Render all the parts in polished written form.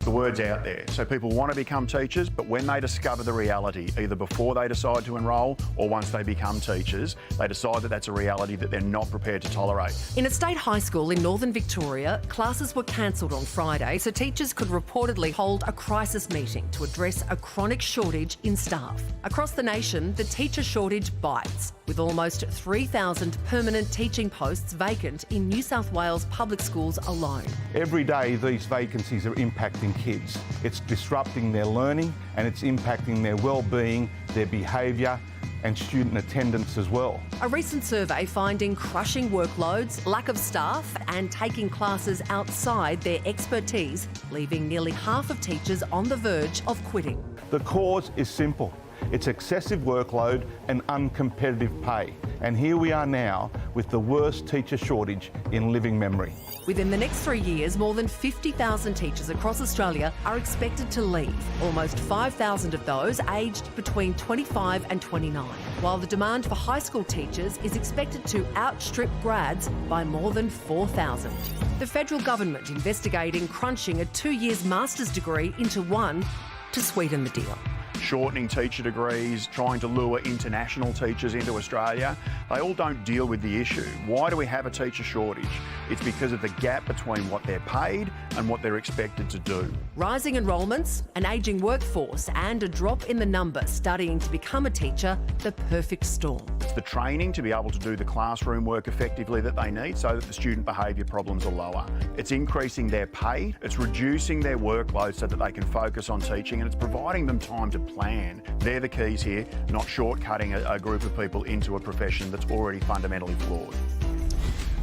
The word's out there. So people want to become teachers, but when they discover the reality, either before they decide to enrol or once they become teachers, they decide that that's a reality that they're not prepared to tolerate. In a state high school in northern Victoria, classes were cancelled on Friday so teachers could reportedly hold a crisis meeting to address a chronic shortage in staff. Across the nation, the teacher shortage bites, with almost 3,000 permanent teaching posts vacant in New South Wales public schools alone. Every day these vacancies are impacting kids. It's disrupting their learning and it's impacting their well-being, their behaviour and student attendance as well. A recent survey finding crushing workloads, lack of staff and taking classes outside their expertise, leaving nearly half of teachers on the verge of quitting. The cause is simple. It's excessive workload and uncompetitive pay. And here we are now with the worst teacher shortage in living memory. Within the next 3 years, more than 50,000 teachers across Australia are expected to leave, almost 5,000 of those aged between 25 and 29, while the demand for high school teachers is expected to outstrip grads by more than 4,000. The federal government investigating crunching a 2 years master's degree into one to sweeten the deal. Shortening teacher degrees, trying to lure international teachers into Australia, they all don't deal with the issue. Why do we have a teacher shortage? It's because of the gap between what they're paid and what they're expected to do. Rising enrolments, an ageing workforce and a drop in the number studying to become a teacher, the perfect storm. It's the training to be able to do the classroom work effectively that they need so that the student behaviour problems are lower. It's increasing their pay, it's reducing their workload so that they can focus on teaching, and it's providing them time to plan. They're the keys here, not shortcutting a group of people into a profession that's already fundamentally flawed.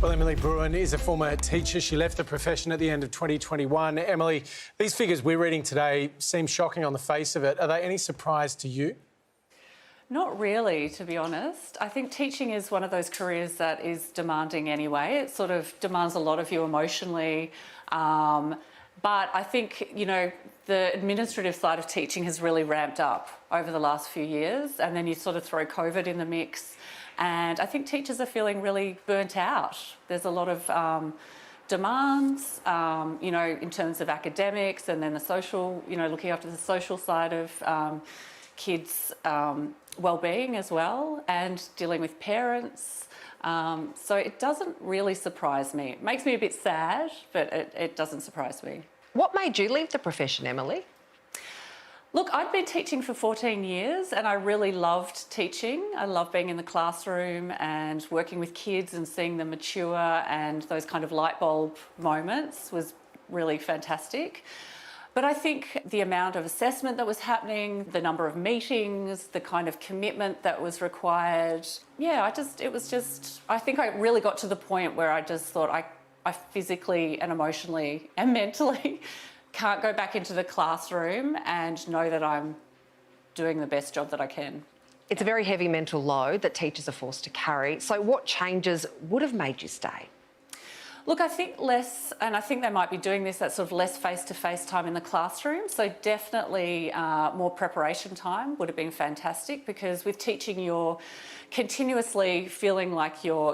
Well, Emily Brewin is a former teacher. She left the profession at the end of 2021. Emily, these figures we're reading today seem shocking on the face of it. Are they any surprise to you? Not really, to be honest. I think teaching is one of those careers that is demanding anyway. It sort of demands a lot of you emotionally. But I think, you know, the administrative side of teaching has really ramped up over the last few years. And then you sort of throw COVID in the mix. And I think teachers are feeling really burnt out. There's a lot of demands, you know, in terms of academics and then the social, you know, looking after the social side of kids' well-being as well, and dealing with parents. So it doesn't really surprise me. It makes me a bit sad, but it doesn't surprise me. What made you leave the profession, Emily? Look, I'd been teaching for 14 years and I really loved teaching. I love being in the classroom and working with kids and seeing them mature, and those kind of light bulb moments was really fantastic. But I think the amount of assessment that was happening, the number of meetings, the kind of commitment that was required, yeah, I think I really got to the point where I just thought I physically and emotionally and mentally can't go back into the classroom and know that I'm doing the best job that I can. It's a very heavy mental load that teachers are forced to carry. So what changes would have made you stay? Look, I think less, and I think they might be doing this, that sort of less face-to-face time in the classroom. So definitely more preparation time would have been fantastic, because with teaching you're continuously feeling like you're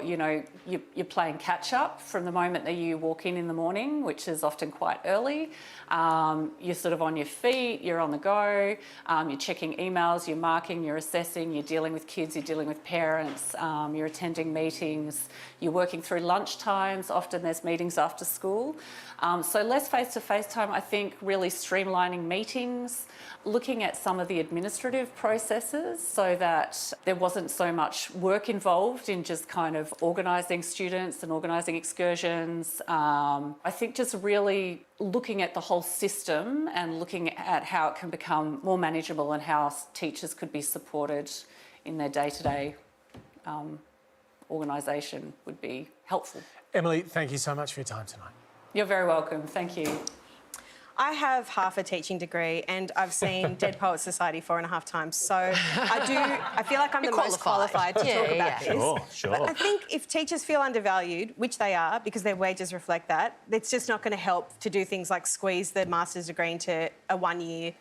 playing catch-up from the moment that you walk in the morning, which is often quite early. You're sort of on your feet, you're on the go, you're checking emails, you're marking, you're assessing, you're dealing with kids, you're dealing with parents, you're attending meetings, you're working through lunch times, often there's meetings after school. So less face-to-face time, I think really streamlining meetings, looking at some of the administrative processes so that there wasn't so much work involved in just kind of organising students and organising excursions. I think just really looking at the whole system and looking at how it can become more manageable and how teachers could be supported in their day-to-day organisation would be helpful. Emily, thank you so much for your time tonight. You're very welcome. Thank you. I have half a teaching degree and I've seen Dead Poets Society 4.5 times. So I feel like I'm the most qualified to talk about this. Sure. But I think if teachers feel undervalued, which they are because their wages reflect that, it's just not going to help to do things like squeeze the master's degree into a 1 year,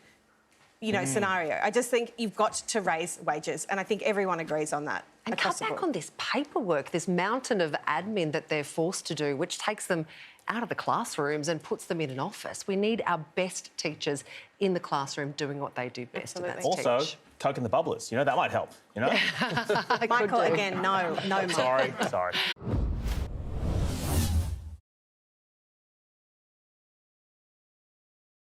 scenario. I just think you've got to raise wages, and I think everyone agrees on that. And cut back on this paperwork, this mountain of admin that they're forced to do, which takes them out of the classrooms and puts them in an office. We need our best teachers in the classroom doing what they do best, and that's Also, teach. Coke in the bubblers, that might help, Michael, again, no, Mike. Sorry.